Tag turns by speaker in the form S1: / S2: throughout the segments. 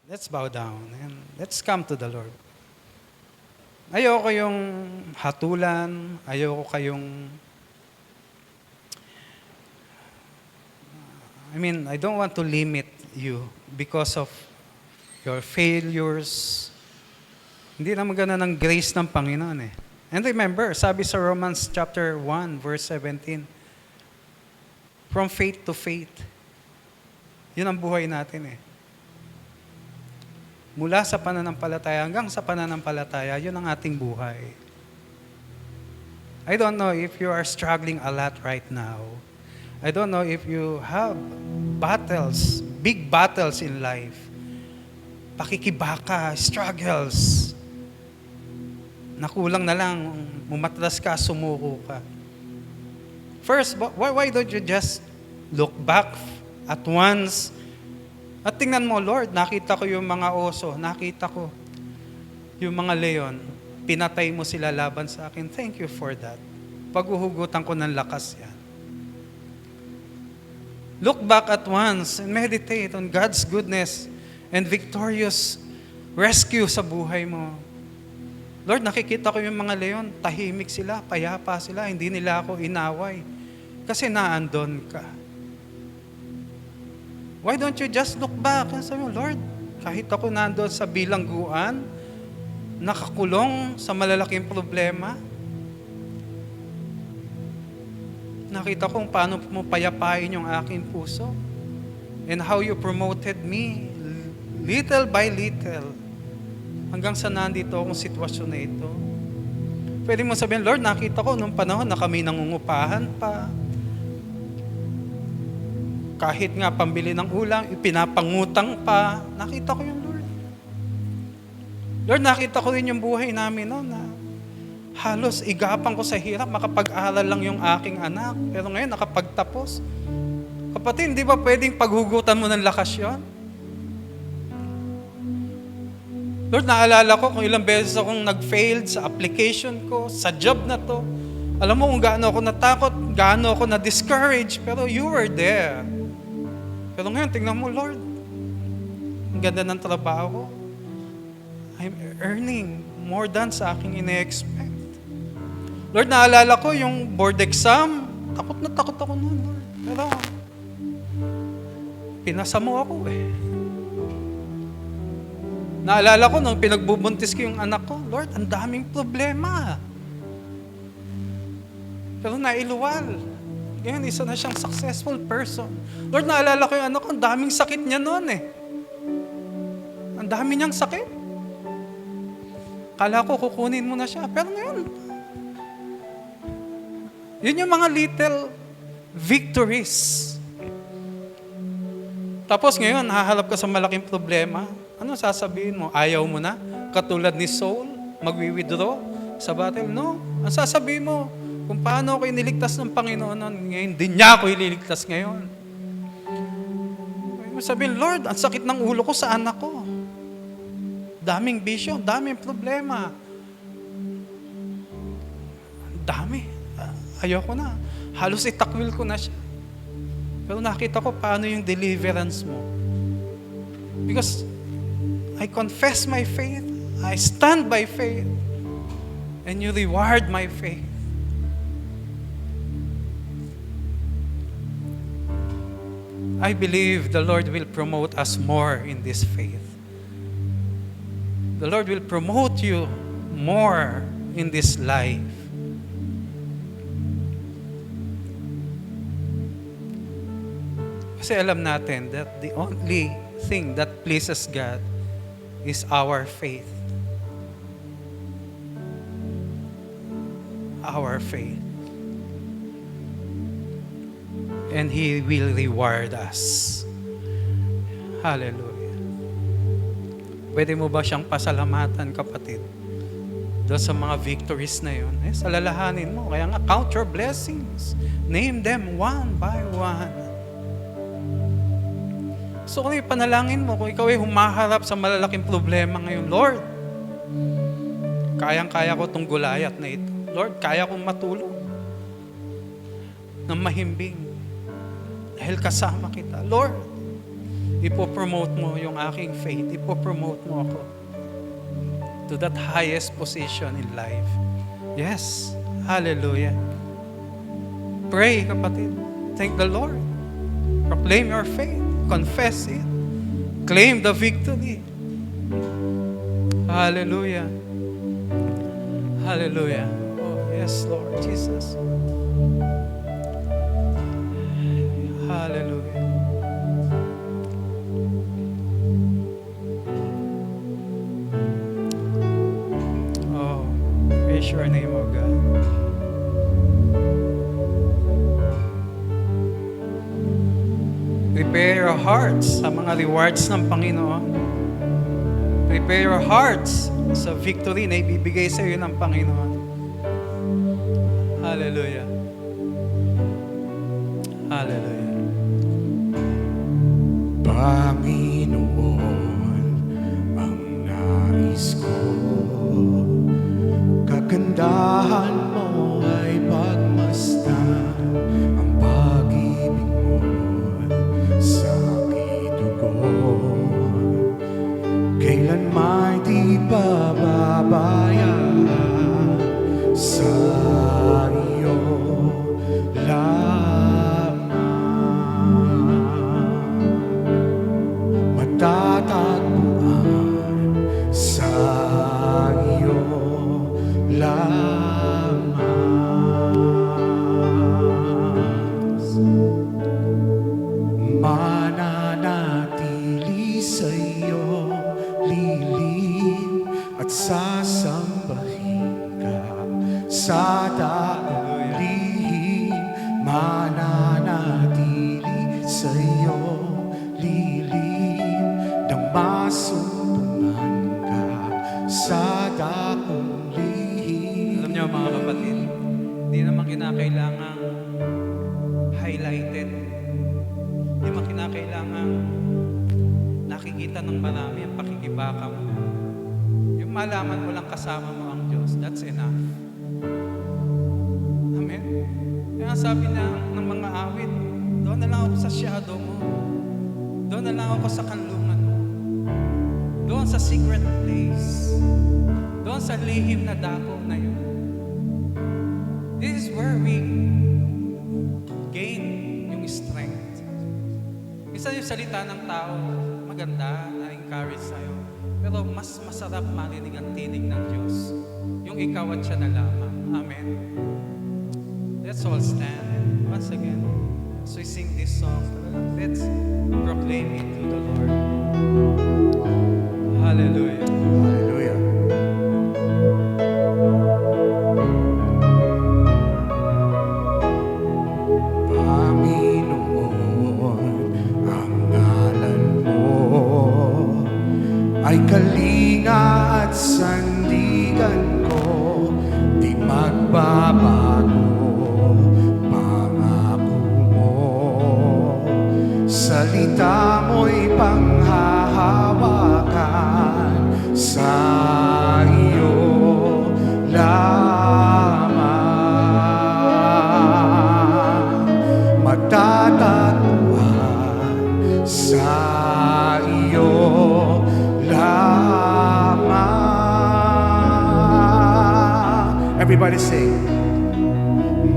S1: Let's bow down and let's come to the Lord. Ayoko yung hatulan, ayoko kayong, I don't want to limit you because of your failures. Hindi naman ganun ang grace ng Panginoon eh. And remember, sabi sa Romans chapter 1, verse 17, from faith to faith. Yun ang buhay natin eh. Mula sa pananampalataya hanggang sa pananampalataya, yun ang ating buhay. I don't know if you are struggling a lot right now. I don't know if you have battles, big battles in life. Pakikibaka, struggles. Nakulang na lang, umatras ka, sumuko ka. First, why don't you just look back at once at tingnan mo, Lord, nakita ko yung mga oso, nakita ko yung mga leon, pinatay mo sila laban sa akin. Thank you for that. Paghuhugutan ko ng lakas yan. Look back at once and meditate on God's goodness and victorious rescue sa buhay mo. Lord, nakikita ko yung mga leon, tahimik sila, payapa sila, hindi nila ako inaway. Kasi naandon ka. Why don't you just look back and say, Lord, kahit ako nandoon sa bilangguan, nakakulong sa malalaking problema, nakita kong paano mo payapain yung aking puso and how you promoted me little by little hanggang sa nandito akong sitwasyon na ito. Pwede mo sabihin, Lord, nakita ko nung panahon na kami nangungupahan pa. Kahit nga pambili ng ulam, ipinapangutang pa. Nakita ko yung Lord. Lord, nakita ko rin yung buhay namin noon na halos igapang ko sa hirap, makapag-aral lang yung aking anak. Pero ngayon, nakapagtapos. Kapatid, hindi ba pwedeng paghugutan mo ng lakas yun? Lord, naalala ko kung ilang beses akong nag-failed sa application ko, sa job na to. Alam mo kung gaano ako natakot, gaano ako na-discourage, pero you were there. Pero ngayon, tingnan mo, Lord, ang ganda ng trabaho ko. I'm earning more than sa aking ine-expect. Lord, naalala ko yung board exam, takot na takot ako noon, Lord. Pero, pinasa mo ako eh. Naalala ko nung pinagbubuntis ko yung anak ko, Lord, ang daming problema. Pero nailuwal. Ngayon, isa na siyang successful person. Lord, naalala ko yung anak ko, ang daming sakit niya noon eh. Ang dami niyang sakit. Kala ko kukunin mo na siya. Pero ngayon, yun yung mga little victories. Tapos ngayon, haharap ka sa malaking problema. Ano sasabihin mo? Ayaw mo na? Katulad ni Saul, magwi-withdraw sa battle? No. Ang sasabihin mo, kung paano ako iniligtas ng Panginoon noon, ngayon din niya ako ililigtas ngayon. Sabihin, Lord, ang sakit ng ulo ko sa anak ko. Daming bisyo, daming problema. Dami. Ayoko na. Halos itakwil ko na siya. Pero nakita ko paano yung deliverance mo. Because I confess my faith. I stand by faith. And you reward my faith. I believe the Lord will promote us more in this faith. The Lord will promote you more in this life. Kasi alam natin that the only thing that pleases God is our faith. Our faith. And He will reward us. Hallelujah. Pwede mo ba siyang pasalamatan, kapatid? Doon sa mga victories na yun. Salalahanin mo. Kaya nga, count your blessings. Name them one by one. So kung ipanalangin mo, kung ikaw ay humaharap sa malalaking problema ngayon, Lord, kayang-kaya ko itong Goliath na ito. Lord, kaya kong matulog ng mahimbing. Dahil kasama kita. Lord, ipopromote mo yung aking faith. Ipopromote mo ako to that highest position in life. Yes. Hallelujah. Pray, kapatid. Thank the Lord. Proclaim your faith. Confess it. Claim the victory. Hallelujah. Hallelujah. Oh, yes, Lord Jesus. Hallelujah. Oh, praise your name, O God. Prepare your hearts sa mga rewards ng Panginoon. Prepare your hearts sa victory na ibibigay sa iyo ng Panginoon. Hallelujah. Hallelujah.
S2: Panginoon, ang nais ko, kagandahan mo ay pagmasdan ang pag-ibig mo sa aking dugo. Kailanman di pababayaan sa iyo lamang. Matatagpuan sa iyo lamang. Mananatili sa iyo lilim at sasambahin ka sa dakong lihim. Mananatili sa iyo lilim nang masumpungan ka sa dakong lihim.
S1: Alam niyo mga kapatid, hindi naman kinakailangang highlighted. Hindi naman kinakailangang nakikita ng marami ang pakikibaka mo. Yung malaman mo lang kasama mo ang Diyos, that's enough. Amen? Kaya sabi ng mga awit, doon na lang ako sa shadow mo. Doon na lang ako sa kanlungan mo. Doon sa secret place. Doon sa lihim na dako na yun. This is where we gain yung strength. Minsan yung salita ng tao, maganda, na-encourage sa'yo. Pero mas masarap marinig ang tinig ng Diyos. Yung ikaw at siya na lamang. Amen. Let's all stand once again. As we sing this song, let's proclaim it to the Lord. Hallelujah.
S2: Hallelujah. Panginoon, ang ngalan mo ay kalinga at sandigan ko, di magbabago pangako mo. Salita mo'y panghahawakan sa iyo lamang. Matatagpuan sa iyo lamang. Everybody sing.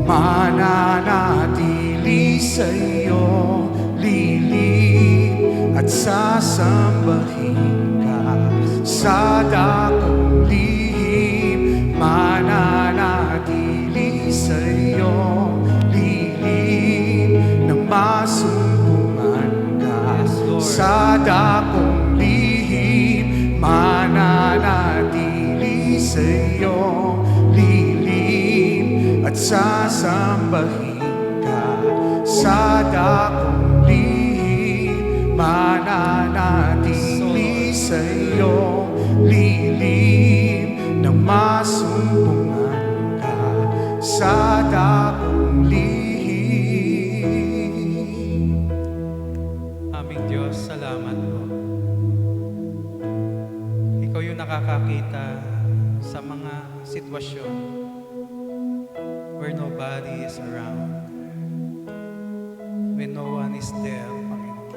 S2: Mananatili sa iyo lilim at sasambahin ka sa dakong lihim. Mananatili sa iyo lilim nang masumpungan ka sa dakong lihim. Mananatili sa iyo lilim at sasambahin ka sa dakong lihim. Mananatili sa iyo lilim nang masumpungan ka sa dakong lihim.
S1: Aming Diyos, salamat po. Ikaw yung nakakakita sa mga sitwasyon where nobody is around, when no one is there, Panginoon.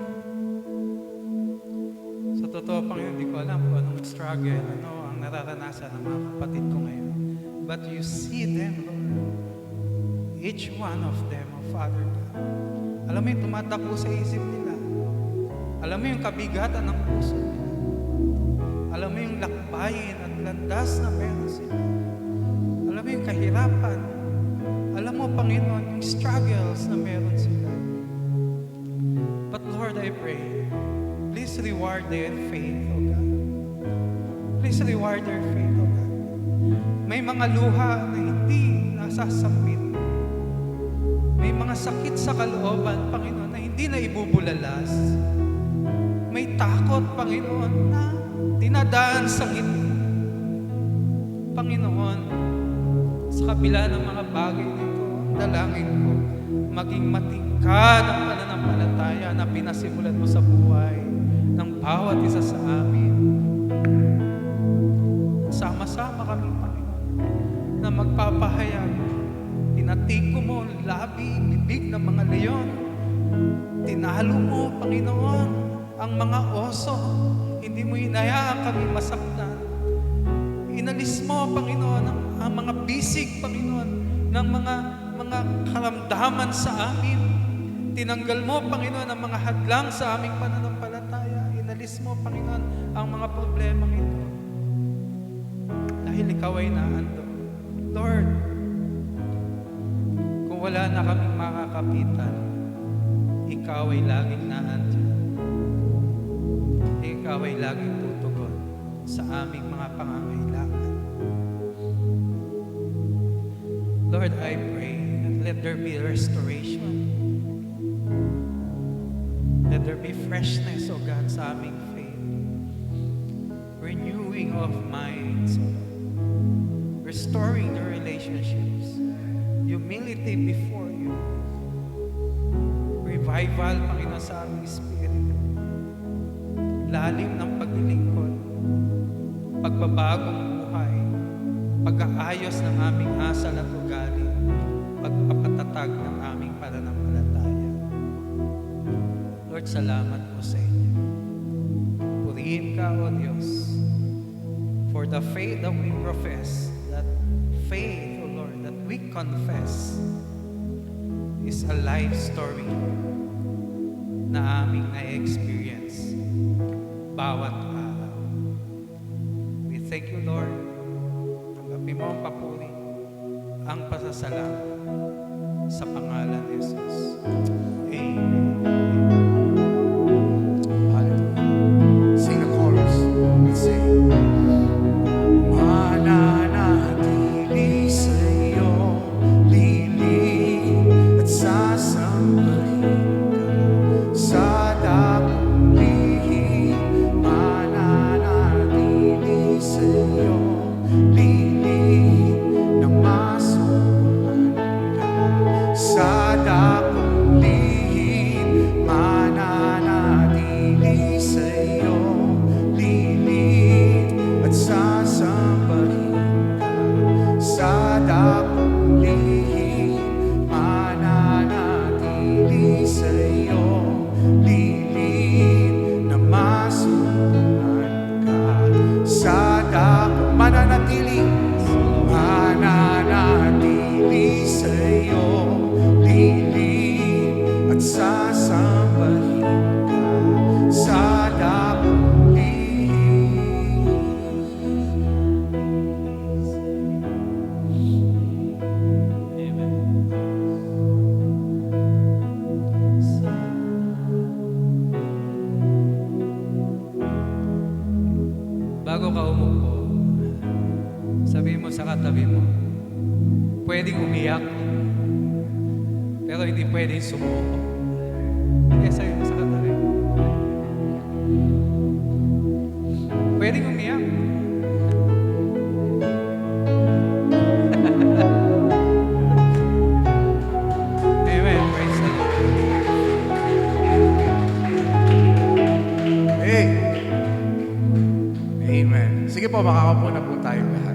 S1: totoo, Panginoon, hindi ko alam kung anong struggle, ano ang nararanasan ng mga kapatid ko ngayon. But you see them, Lord. Each one of them, oh Father God. Alam mo yung tumatakbo sa isip nila. Alam mo yung kabigatan ng puso nila. Alam mo yung lakbayin at landas na meron sila. Alam mo yung kahirapan. Alam mo, Panginoon, yung struggles na meron sila. But Lord, I pray, please reward their faith, O God. Please reward their faith, O God. May mga luha na hindi nasasambit. May mga sakit sa kalooban, Panginoon, na hindi na ibubulalas. May takot, Panginoon, na dinadaan sa ngiti. Panginoon, sa kabila ng mga bagay nito, dalangin ko, maging matingkad ang pananampalataya na pinasimulan mo sa buhay ng bawat isa sa amin. Sama-sama kami, Panginoon, na magpapahayag. Tinatigo mo ang labi, bibig ng mga leon. Tinalo mo, Panginoon, ang mga oso. Hindi mo hinayaan kami masaktan. Inalis mo, Panginoon, ang mga bisig, Panginoon, ng mga karamdaman sa amin. Tinanggal mo, Panginoon, ang mga hadlang sa aming pananampalataya. Inalis mo, Panginoon, ang mga problemang ito. Dahil ikaw ay naando. Lord, kung wala na kaming makakapitan, ikaw ay laging naandyan. Ikaw ay laging tutugon sa aming mga pangangailangan. Lord, I pray that let there be restoration. Let there be freshness, O God, sa aming faith. Renewing of minds, O Lord. Restoring the relationships. Humility before you. Revival, Panginoon, sa aming espiritu. Lalim ng paglilingkod. Pagbabagong buhay. Pag-aayos ng aming asal at ugali. Pagpapatatag ng aming pananampalataya. Lord, salamat po sa inyo. Purihin ka, O Diyos, for the faith that we profess, that faith, O Lord, that we confess is a life story na aming na-experience bawat araw. We thank you, Lord. Tanggapin mo ang papuri, ang pasasalamat sa pangalan ni Jesus. Amen.
S2: Hallelujah. Sing the chorus. Let's sing. Mananatili sa iyong lilim at sasambahin ka sa dakong lihim. Mananatili sa iyong lilim nang masumpungan ka sa dakong lihim. Mananatili sa iyong lilim at sasambahin ka sa dakong lihim. Mananatili sa iyong lilim na masumpungan ka sa dakong mananatili sa iyong lilim at sasambahin ka sa dakong lihim.
S1: Amen. Bago ka umupo, sabihin mo sa katabi mo, pwedeng umiyak, pero hindi pwedeng sumuko. Kaya sabihin mo sa katabi mo, pwedeng umiyak. Amen. Praise the Lord.
S2: Hey. Amen. Sige po, makakapo na po tayo lahat.